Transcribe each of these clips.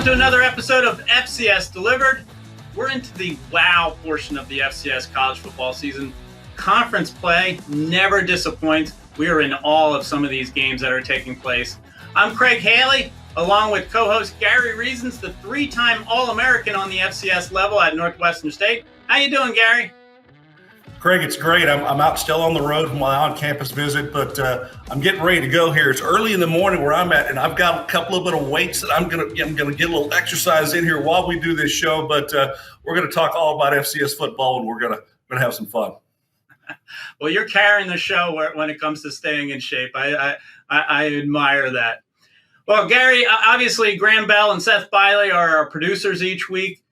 to another episode of FCS Delivered. We're into the wow portion of the FCS college football season. Conference play never disappoints. We are in awe of some of these games that are taking place. I'm Craig Haley, along with co-host Gary Reasons, the three-time All-American on the FCS level at Northwestern State. How you doing, Gary? Craig, it's great. I'm out still on the road from my on-campus visit, but I'm getting ready to go here. It's early in the morning where I'm at, and I've got a couple of bit of weights that I'm gonna get a little exercise in here while we do this show. But we're gonna talk all about FCS football, and we're gonna have some fun. Well, you're carrying the show when it comes to staying in shape. I admire that. Well, Gary, obviously Graham Bell and Seth Biley are our producers each week.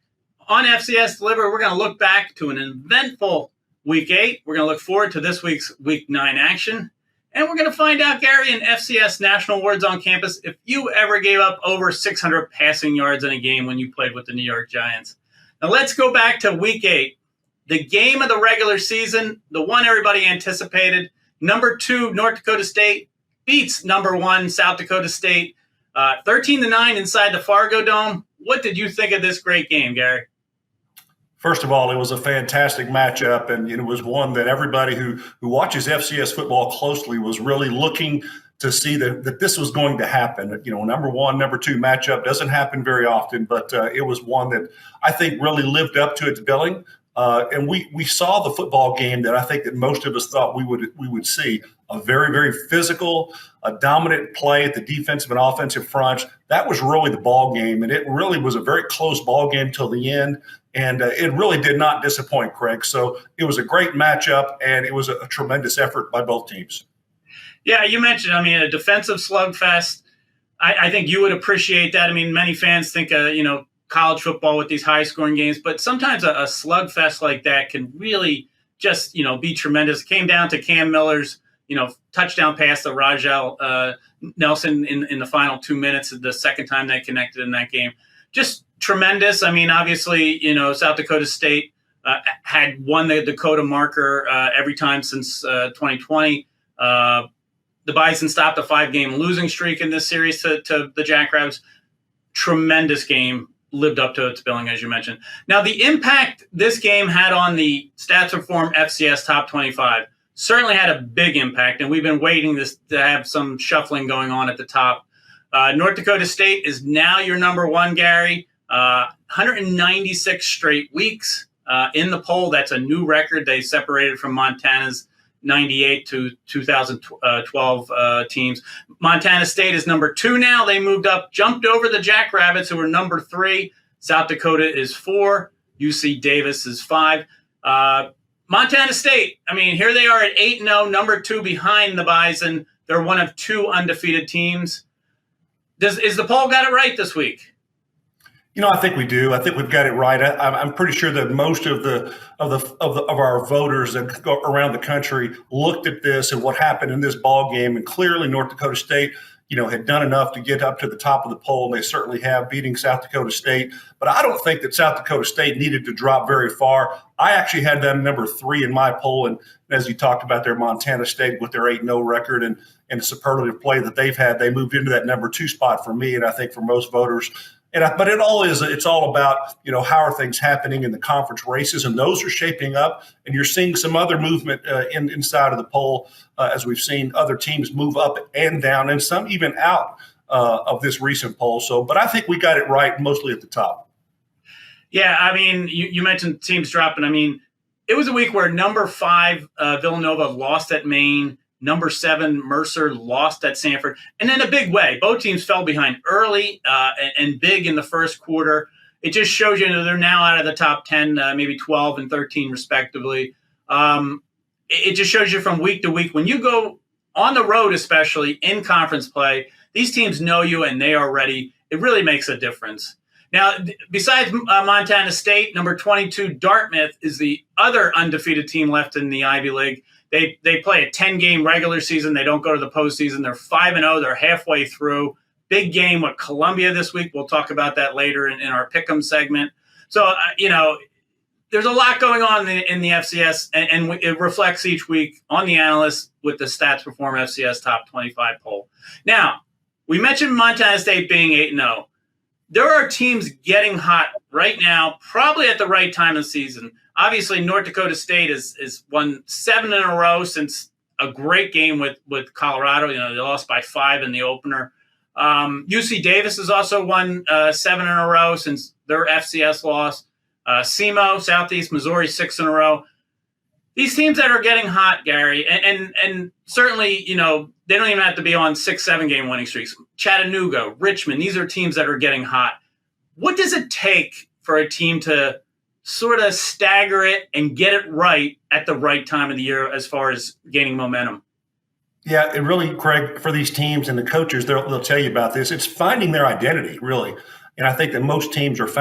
On FCS Delivered, we're going to look back to an eventful Week 8. We're going to look forward to this week's Week 9 action. And we're going to find out, Gary, in FCS National Awards on campus, if you ever gave up over 600 passing yards in a game when you played with the New York Giants. Now let's go back to Week 8. The game of the regular season, the one everybody anticipated. Number 2, North Dakota State beats number 1, South Dakota State, 13-9 inside the Fargo Dome. What did you think of this great game, Gary? First of all, it was a fantastic matchup, and it was one that everybody who watches FCS football closely was really looking to see that this was going to happen. Number 1, number 2 matchup doesn't happen very often, but it was one that I think really lived up to its billing. And we saw the football game that I think that most of us thought we would see. A very, very physical, a dominant play at the defensive and offensive fronts. That was really the ball game, and it really was a very close ball game till the end. And it really did not disappoint, Craig. So it was a great matchup, and it was a tremendous effort by both teams. Yeah, you mentioned, a defensive slugfest. I think you would appreciate that. Many fans think, college football with these high-scoring games, but sometimes a slugfest like that can really just, be tremendous. It came down to Cam Miller's, touchdown pass to Rajel Nelson in the final 2 minutes, the second time they connected in that game. Just tremendous. Obviously, South Dakota State had won the Dakota marker every time since 2020. The Bison stopped a 5-game losing streak in this series to the Jackrabbits. Tremendous game. Lived up to its billing, as you mentioned. Now, the impact this game had on the Stats Reform FCS Top 25 certainly had a big impact, and we've been waiting to have some shuffling going on at the top. North Dakota State is now your number 1, Gary. 196 straight weeks in the poll. That's a new record. They separated from Montana's 98 to 2012 teams. Montana State is number 2 now. They moved up, jumped over the Jackrabbits, who were number 3. South Dakota is 4. UC Davis is 5. Montana State, here they are at 8-0, number 2 behind the Bison. They're one of 2 undefeated teams. Is the poll got it right this week? I think we do. I think we've got it right. I'm pretty sure that most of our voters that go around the country looked at this and what happened in this ball game, and clearly North Dakota State, had done enough to get up to the top of the poll, and they certainly have, beating South Dakota State. But I don't think that South Dakota State needed to drop very far. I actually had them number 3 in my poll, and as you talked about their Montana State with their 8-0 record and the superlative play that they've had, they moved into that number 2 spot for me, and I think for most voters. But it's all about, how are things happening in the conference races, and those are shaping up, and you're seeing some other movement inside of the poll as we've seen other teams move up and down, and some even out of this recent poll. But I think we got it right mostly at the top. Yeah, you mentioned teams dropping. It was a week where number 5 Villanova lost at Maine. Number 7, Mercer lost at Sanford. And in a big way, both teams fell behind early and big in the first quarter. It just shows you they're now out of the top 10, maybe 12 and 13 respectively. It just shows you from week to week. When you go on the road, especially in conference play, these teams know you and they are ready. It really makes a difference. Now, besides Montana State, number 22, Dartmouth is the other undefeated team left in the Ivy League. They play a 10-game regular season. They don't go to the postseason. They're 5-0. They're halfway through. Big game with Columbia this week. We'll talk about that later in our Pick'em segment. So, there's a lot going on in the FCS, and it reflects each week on the analysts with the Stats Reform FCS Top 25 poll. Now, we mentioned Montana State being 8-0. there are teams getting hot right now, probably at the right time of the season. Obviously, North Dakota State is won 7 in a row since a great game with Colorado. They lost by 5 in the opener. UC Davis has also won 7 in a row since their FCS loss. SEMO, Southeast Missouri, 6 in a row. These teams that are getting hot, Gary, and certainly, they don't even have to be on 6-7 game winning streaks. Chattanooga, Richmond, these are teams that are getting hot. What does it take for a team to sort of stagger it and get it right at the right time of the year as far as gaining momentum? Yeah, it really, Craig, for these teams and the coaches, they'll tell you about this. It's finding their identity, really. And I think that most teams have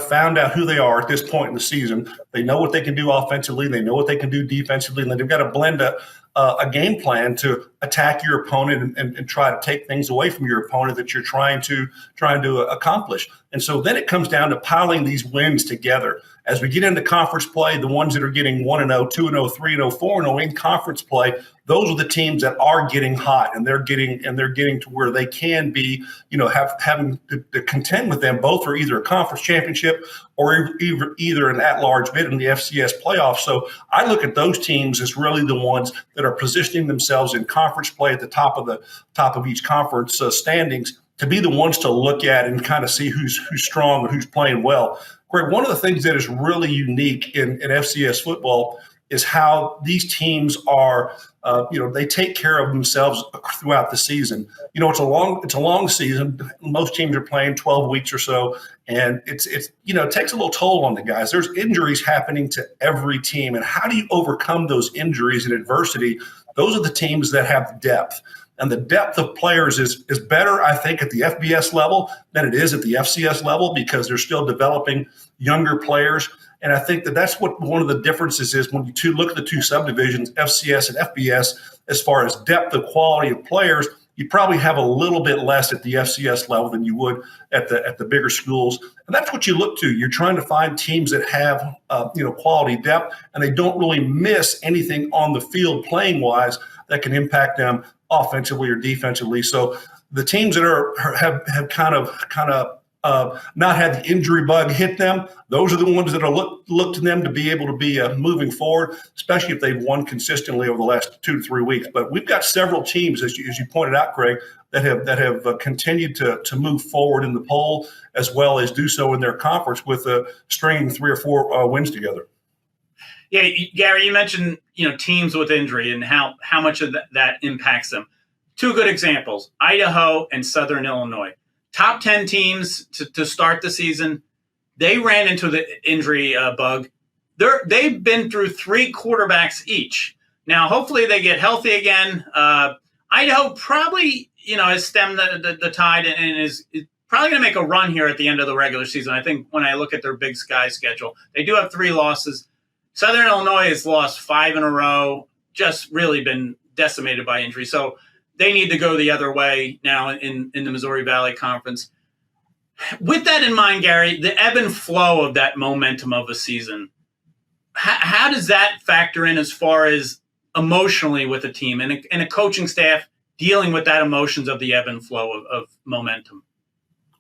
found out who they are at this point in the season. They know what they can do offensively. They know what they can do defensively. And they've got to blend a game plan to attack your opponent and try to take things away from your opponent that you're trying to accomplish. And so then it comes down to piling these wins together. As we get into conference play, the ones that are getting 1-0, 2-0, 3-0, 4-0 in conference play, those are the teams that are getting hot, and they're getting to where they can be, having to contend with them both for either a conference championship or either an at-large bid in the FCS playoffs. So I look at those teams as really the ones that are positioning themselves in conference play at the top of each conference standings to be the ones to look at and kind of see who's strong and who's playing well. Greg, one of the things that is really unique in FCS football is how these teams are, they take care of themselves throughout the season. It's a long season. Most teams are playing 12 weeks or so, and it takes a little toll on the guys. There's injuries happening to every team, and how do you overcome those injuries and adversity? Those are the teams that have depth. And the depth of players is better, I think, at the FBS level than it is at the FCS level because they're still developing younger players. And I think that's what one of the differences is when you look at the two subdivisions, FCS and FBS, as far as depth of quality of players, you probably have a little bit less at the FCS level than you would at the bigger schools. And that's what you look to. You're trying to find teams that have, quality depth, and they don't really miss anything on the field playing-wise that can impact them offensively or defensively. So the teams that have kind of not had the injury bug hit them, those are the ones that are look to them to be able to be moving forward, especially if they've won consistently over the last 2 to 3 weeks. But we've got several teams, as you pointed out, Craig, that have continued to move forward in the poll as well as do so in their conference with stringing 3 or 4 wins together. Yeah, Gary, you mentioned teams with injury and how much of that impacts them. 2 good examples: Idaho and Southern Illinois. Top 10 teams to start the season. They ran into the injury bug. They've been through 3 quarterbacks each. Now, hopefully they get healthy again. Idaho probably, has stemmed the tide and is probably going to make a run here at the end of the regular season. I think when I look at their Big Sky schedule, they do have 3 losses. Southern Illinois has lost 5 in a row, just really been decimated by injury. So they need to go the other way now in the Missouri Valley Conference. With that in mind, Gary, the ebb and flow of that momentum of a season, how does that factor in as far as emotionally with a team and a coaching staff dealing with that emotions of the ebb and flow of momentum?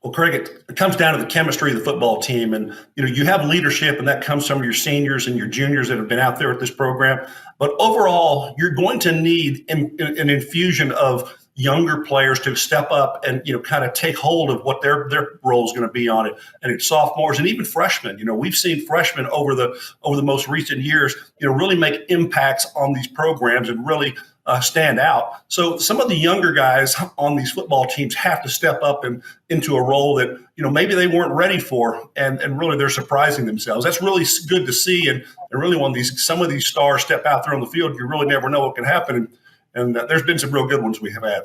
Well, Craig, it comes down to the chemistry of the football team. And, you have leadership, and that comes from your seniors and your juniors that have been out there with this program. But overall, you're going to need an infusion of younger players to step up and, kind of take hold of what their role is going to be on it. And it's sophomores and even freshmen. We've seen freshmen over the most recent years, really make impacts on these programs and really stand out. So some of the younger guys on these football teams have to step up and into a role that, maybe they weren't ready for, and really they're surprising themselves. That's really good to see. And really when some of these stars step out there on the field, you really never know what can happen. And there's been some real good ones we have had.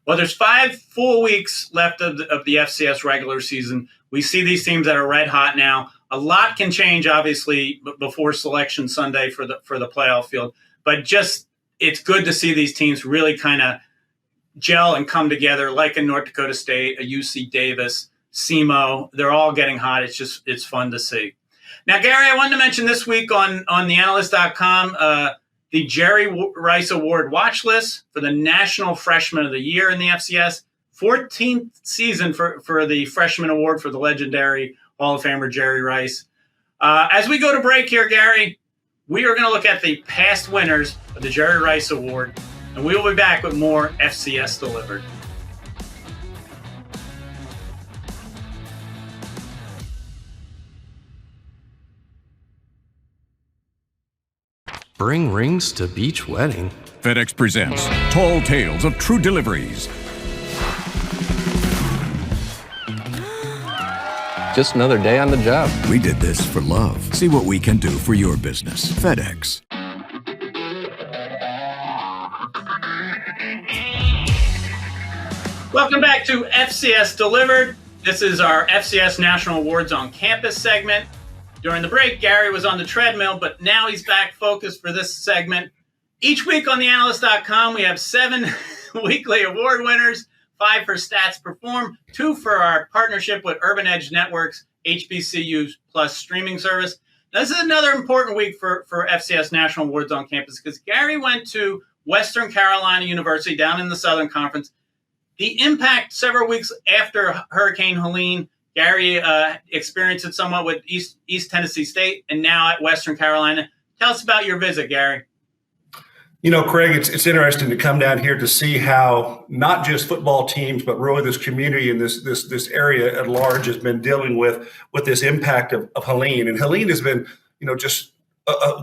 Well, there's 5 full weeks left of the FCS regular season. We see these teams that are red hot now. A lot can change, obviously, before Selection Sunday for the playoff field. But it's good to see these teams really kind of gel and come together, like in North Dakota State, a UC Davis, SEMO. They're all getting hot. It's fun to see. Now, Gary, I wanted to mention this week on theanalyst.com, the Jerry Rice Award watch list for the National Freshman of the Year in the FCS. 14th season for the Freshman Award for the legendary Hall of Famer Jerry Rice. As we go to break here, Gary, we are going to look at the past winners of the Jerry Rice Award, and we will be back with more FCS Delivered. Bring rings to beach wedding. FedEx presents Tall Tales of True Deliveries. Just another day on the job. We did this for love. See what we can do for your business. FedEx. Welcome back to FCS Delivered. This is our FCS National Awards on Campus segment. During the break, Gary was on the treadmill, but now he's back focused for this segment. Each week on theanalyst.com, we have 7 weekly award winners, 5 for Stats Perform, 2 for our partnership with Urban Edge Network's HBCU Plus streaming service. This is another important week for FCS National Awards on Campus because Gary went to Western Carolina University down in the Southern Conference. The impact several weeks after Hurricane Helene, Gary experienced it somewhat with East Tennessee State and now at Western Carolina. Tell us about your visit, Gary. You know, Craig, it's interesting to come down here to see how not just football teams, but really this community and this area at large has been dealing with this impact of Helene. And Helene has been, just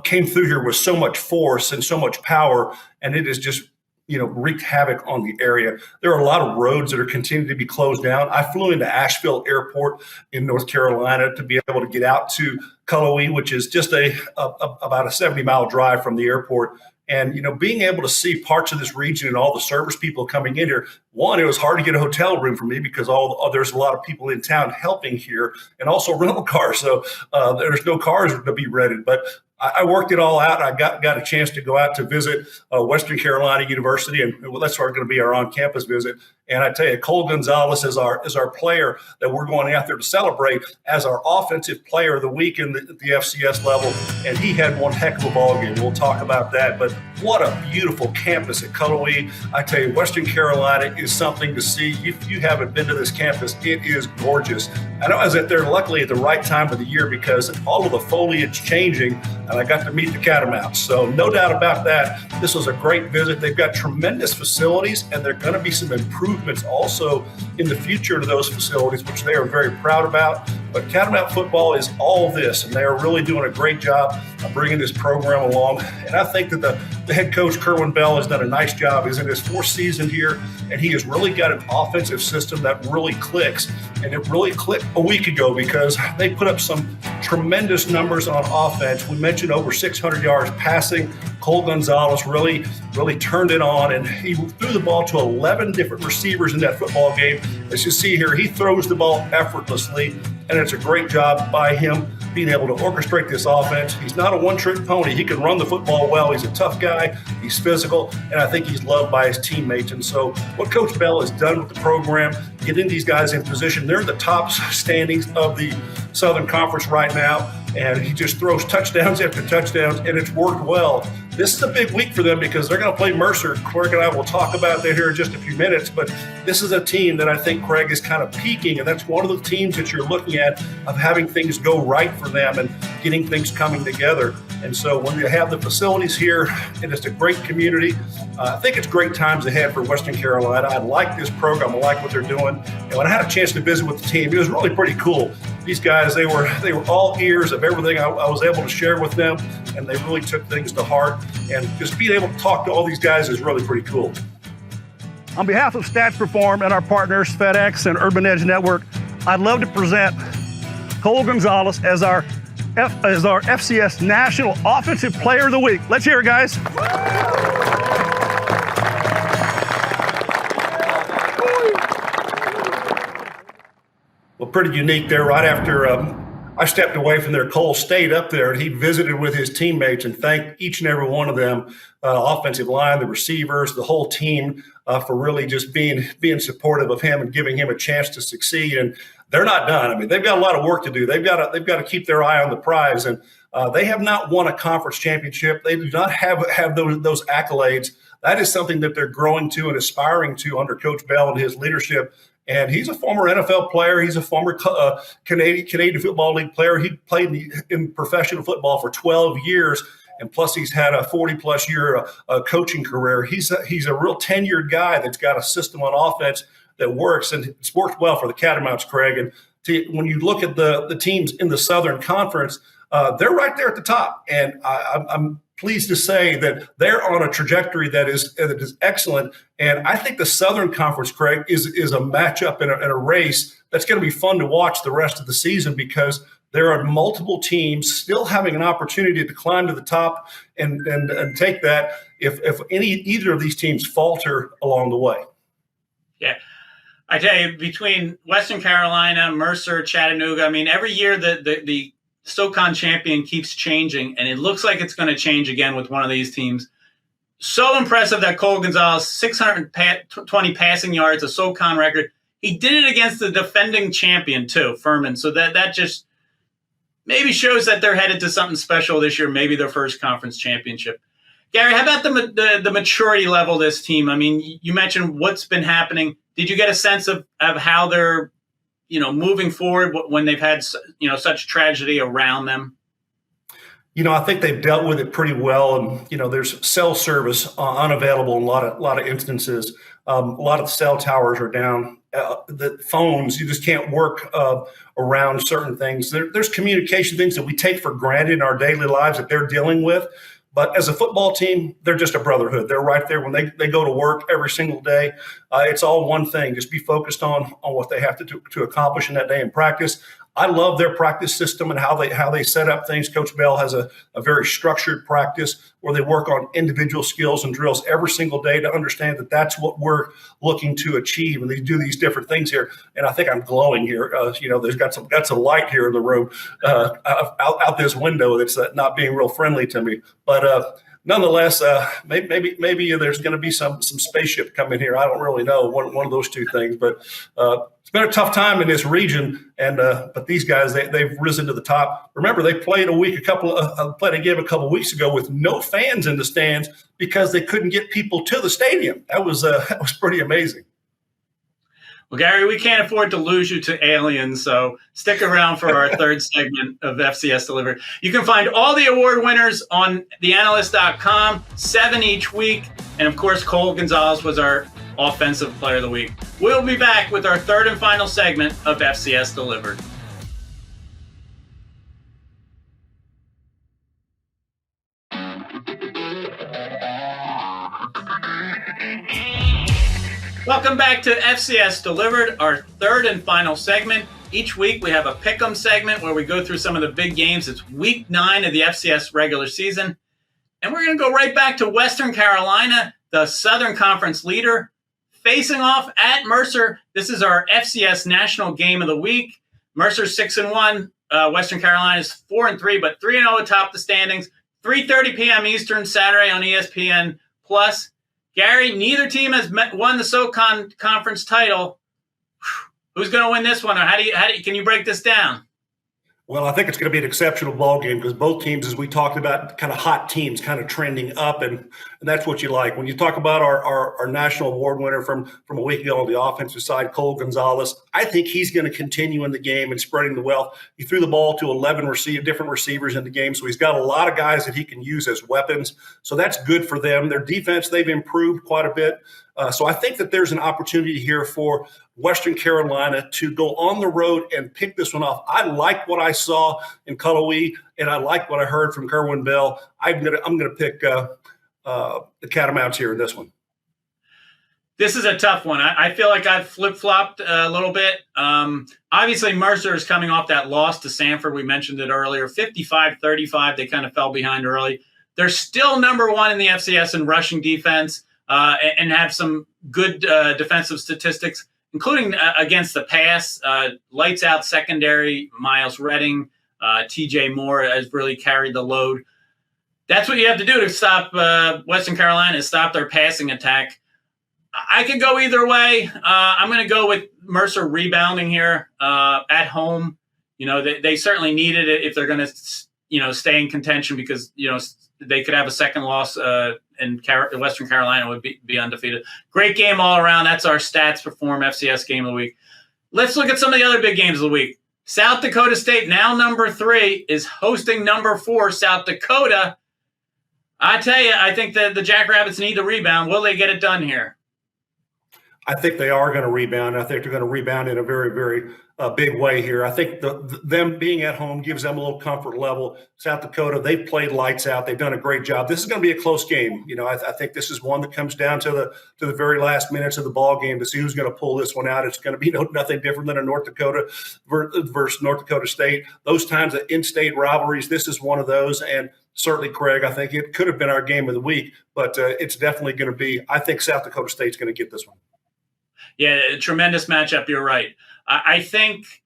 came through here with so much force and so much power, and it has just wreaked havoc on the area. There are a lot of roads that are continuing to be closed down. I flew into Asheville Airport in North Carolina to be able to get out to Cullowhee, which is just about a 70-mile drive from the airport. And, being able to see parts of this region and all the service people coming in here, one, it was hard to get a hotel room for me because there's a lot of people in town helping here and also rental cars. So there's no cars to be rented. But I worked it all out. I got a chance to go out to visit Western Carolina University, and that's going to be our on-campus visit. And I tell you, Cole Gonzales is our player that we're going out there to celebrate as our offensive player of the week in the FCS level. And he had one heck of a ball game. We'll talk about that. But what a beautiful campus at Cullowhee. I tell you, Western Carolina is something to see. If you haven't been to this campus, it is gorgeous. I know I was there luckily at the right time of the year because all of the foliage changing, and I got to meet the Catamounts. So no doubt about that. This was a great visit. They've got tremendous facilities, and there are going to be some improvements also in the future to those facilities, which they are very proud about. But Catamount football is all this, and they are really doing a great job of bringing this program along. And I think that the head coach, Kerwin Bell, has done a nice job. He's in his 4th season here, and he has really got an offensive system that really clicks. And it really clicked a week ago because they put up some tremendous numbers on offense. We mentioned over 600 yards passing. Cole Gonzales really turned it on, and he threw the ball to 11 different receivers in that football game. As you see here, he throws the ball effortlessly, and it's a great job by him being able to orchestrate this offense. He's not a one-trick pony. He can run the football well. He's a tough guy. He's physical, and I think he's loved by his teammates. And so what Coach Bell has done with the program, getting these guys in position, they're in the top standings of the Southern Conference right now, and he just throws touchdowns after touchdowns, and it's worked well. This is a big week for them because they're going to play Mercer. Craig and I will talk about that here in just a few minutes, but this is a team that I think Craig is kind of peaking, and that's one of the teams that you're looking at of having things go right for them and getting things coming together. And so when you have the facilities here, and it's a great community, I think it's great times ahead for Western Carolina. I like this program. I like what they're doing. And when I had a chance to visit with the team, it was really pretty cool. These guys, they were all ears of everything I was able to share with them, and they really took things to heart. And just being able to talk to all these guys is really pretty cool. On behalf of Stats Perform and our partners, FedEx and Urban Edge Network, I'd love to present Cole Gonzales as our FCS National Offensive Player of the Week. Let's hear it, guys. Well, pretty unique there. Right after I stepped away from there, Cole stayed up there, and he visited with his teammates and thanked each and every one of them, offensive line, the receivers, the whole team, for really just being supportive of him and giving him a chance to succeed. And they're not done. I mean, they've got a lot of work to do. They've got to keep their eye on the prize. And They have not won a conference championship. They do not have those accolades. That is something that they're growing to and aspiring to under Coach Bell and his leadership. And he's a former NFL player. He's a former Canadian Football League player. He played in professional football for 12 years. And plus, he's had a 40-plus year coaching career. He's a real tenured guy that's got a system on offense that works, and it's worked well for the Catamounts, Craig. And when you look at the teams in the Southern Conference, they're right there at the top. And I'm pleased to say that they're on a trajectory that is excellent. And I think the Southern Conference, Craig, is a matchup in a race that's going to be fun to watch the rest of the season, because there are multiple teams still having an opportunity to climb to the top and take that if either of these teams falter along the way. Yeah. I tell you, between Western Carolina, Mercer, Chattanooga, I mean, every year the SoCon champion keeps changing, and it looks like it's going to change again with one of these teams. So impressive that Cole Gonzales, 620 passing yards, a SoCon record. He did it against the defending champion, too, Furman. So that just maybe shows that they're headed to something special this year, maybe their first conference championship. Gary, how about the maturity level of this team? I mean, you mentioned what's been happening. Did you get a sense of how they're, moving forward when they've had, such tragedy around them? I think they've dealt with it pretty well. And, there's cell service unavailable in a lot of instances. A lot of the cell towers are down. The phones, you just can't work around certain things. There's communication things that we take for granted in our daily lives that they're dealing with. But as a football team, they're just a brotherhood. They're right there when they go to work every single day. It's all one thing. Just be focused on what they have to accomplish in that day in practice. I love their practice system and how they set up things. Coach Bell has a very structured practice where they work on individual skills and drills every single day to understand that that's what we're looking to achieve. And they do these different things here. And I think I'm glowing here. There's got some light here in the room out this window that's not being real friendly to me. But nonetheless, maybe there's going to be some spaceship coming here. I don't really know, one of those two things. But it's been a tough time in this region, but these guys they've risen to the top. Remember, they played a game a couple of weeks ago with no fans in the stands because they couldn't get people to the stadium. That was pretty amazing. Well, Gary, we can't afford to lose you to aliens, so stick around for our third segment of FCS Delivered. You can find all the award winners on theanalyst.com, 7 each week. And, of course, Cole Gonzales was our Offensive Player of the Week. We'll be back with our third and final segment of FCS Delivered. Welcome back to FCS Delivered, our third and final segment. Each week we have a pick'em segment where we go through some of the big games. It's week 9 of the FCS regular season. And we're going to go right back to Western Carolina, the Southern Conference leader, facing off at Mercer. This is our FCS National Game of the Week. Mercer's 6-1. Western Carolina is 4-3, but 3-0 atop the standings. 3:30 p.m. Eastern Saturday on ESPN+. Gary, neither team has won the SoCon Conference title. Who's going to win this one, or how do you can you break this down? Well, I think it's going to be an exceptional ball game because both teams, as we talked about, kind of hot teams, kind of trending up, and that's what you like. When you talk about our national award winner from a week ago on the offensive side, Cole Gonzales, I think he's going to continue in the game and spreading the wealth. He threw the ball to 11 different receivers in the game, so he's got a lot of guys that he can use as weapons. So that's good for them. Their defense, they've improved quite a bit. So I think that there's an opportunity here for Western Carolina to go on the road and pick this one off. I like what I saw in Cullowhee, and I like what I heard from Kerwin Bell. I'm gonna pick the Catamounts here in this one. This is a tough one. I feel like I've flip-flopped a little bit. Obviously, Mercer is coming off that loss to Sanford. We mentioned it earlier, 55-35. They kind of fell behind early. They're still number 1 in the FCS in rushing defense. And have some good defensive statistics, including against the pass. Lights out secondary, Miles Redding, TJ Moore has really carried the load. That's what you have to do to stop Western Carolina, is stop their passing attack. I could go either way. I'm going to go with Mercer rebounding here at home. They certainly needed it if they're going to stay in contention because, they could have a second loss and Western Carolina would be undefeated. Great game all around. That's our Stats Perform FCS Game of the Week. Let's look at some of the other big games of the week. South Dakota State, now number 3, is hosting number 4, South Dakota. I tell you, I think that the Jackrabbits need to rebound. Will they get it done here? I think they are going to rebound. I think they're going to rebound in a very, very big way here. I think them being at home gives them a little comfort level. South Dakota, they've played lights out. They've done a great job. This is going to be a close game. I think this is one that comes down to the very last minutes of the ball game to see who's going to pull this one out. It's going to be nothing different than a North Dakota versus North Dakota State. Those times of in-state rivalries, this is one of those. And certainly, Craig, I think it could have been our game of the week, but it's definitely going to be. I think South Dakota State's going to get this one. Yeah, a tremendous matchup. You're right. I think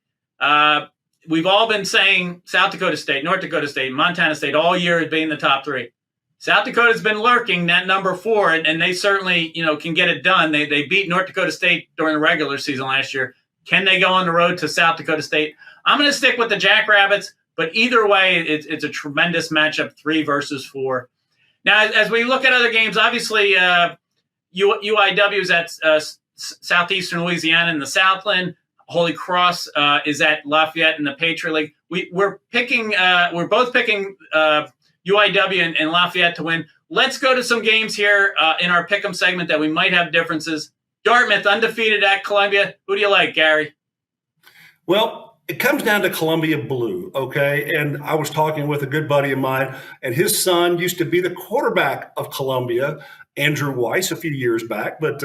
we've all been saying South Dakota State, North Dakota State, Montana State all year as being the top 3. South Dakota's been lurking at number 4, and they certainly, can get it done. They beat North Dakota State during the regular season last year. Can they go on the road to South Dakota State? I'm going to stick with the Jackrabbits, but either way, it's a tremendous matchup, 3 versus 4. Now, as we look at other games, obviously UIW's at Southeastern Louisiana in the Southland. Holy Cross is at Lafayette in the Patriot League. We're both picking UIW and Lafayette to win. Let's go to some games here in our Pick'em segment that we might have differences. Dartmouth undefeated at Columbia. Who do you like, Gary? Well, it comes down to Columbia Blue, okay? And I was talking with a good buddy of mine, and his son used to be the quarterback of Columbia, Andrew Weiss, a few years back, but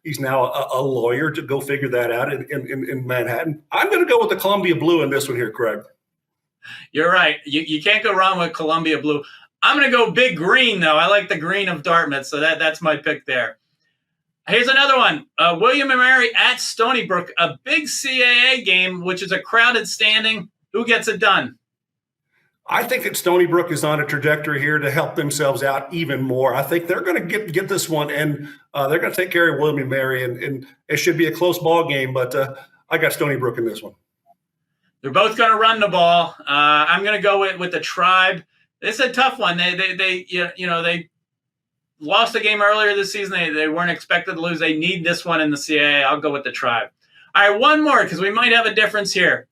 he's now a lawyer, to go figure that out in Manhattan. I'm going to go with the Columbia Blue in this one here, Craig. You're right. You can't go wrong with Columbia Blue. I'm going to go big green, though. I like the green of Dartmouth, so that's my pick there. Here's another one. William & Mary at Stony Brook, a big CAA game, which is a crowded standing. Who gets it done? I think that Stony Brook is on a trajectory here to help themselves out even more. I think they're going to get this one, and they're going to take care of William & Mary, and it should be a close ball game, but I got Stony Brook in this one. They're both going to run the ball. I'm going to go with the Tribe. It's a tough one. They lost a game earlier this season. They weren't expected to lose. They need this one in the CAA. I'll go with the Tribe. All right, one more because we might have a difference here.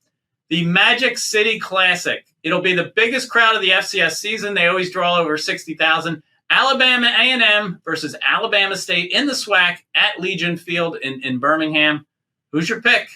The Magic City Classic. It'll be the biggest crowd of the FCS season. They always draw over 60,000. Alabama A&M versus Alabama State in the SWAC at Legion Field in Birmingham. Who's your pick?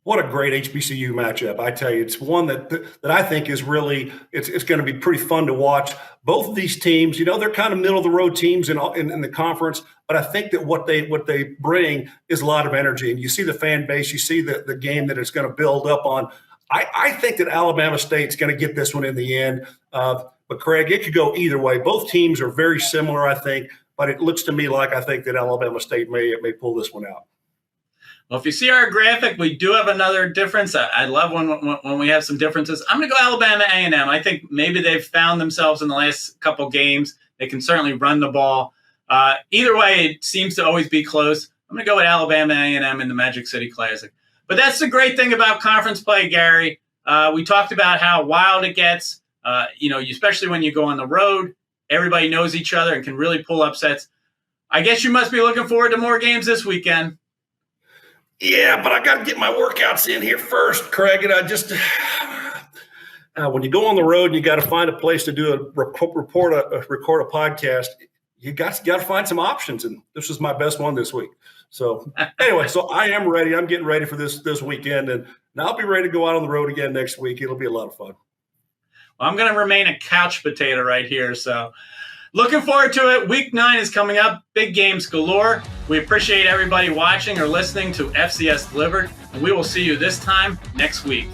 What a great HBCU matchup. I tell you, it's one that I think is really it's going to be pretty fun to watch. Both of these teams, they're kind of middle of the road teams in the conference, but I think that what they bring is a lot of energy. And you see the fan base, you see the game that it's going to build up on. I think that Alabama State's going to get this one in the end. But Craig, it could go either way. Both teams are very similar, I think, but it looks to me like I think that Alabama State may pull this one out. Well, if you see our graphic, we do have another difference. I love when we have some differences. I'm going to go Alabama A&M. I think maybe they've found themselves in the last couple games. They can certainly run the ball. Either way, it seems to always be close. I'm going to go with Alabama A&M in the Magic City Classic. But that's the great thing about conference play, Gary. We talked about how wild it gets, especially when you go on the road. Everybody knows each other and can really pull upsets. I guess you must be looking forward to more games this weekend. Yeah, but I got to get my workouts in here first, Craig. And I just when you go on the road and you got to find a place to do record a podcast, you got to find some options. And this was my best one this week. So anyway, so I am ready. I'm getting ready for this weekend, and I'll be ready to go out on the road again next week. It'll be a lot of fun. Well, I'm going to remain a couch potato right here. So looking forward to it. Week 9 is coming up. Big games galore. We appreciate everybody watching or listening to FCS Delivered, and we will see you this time next week.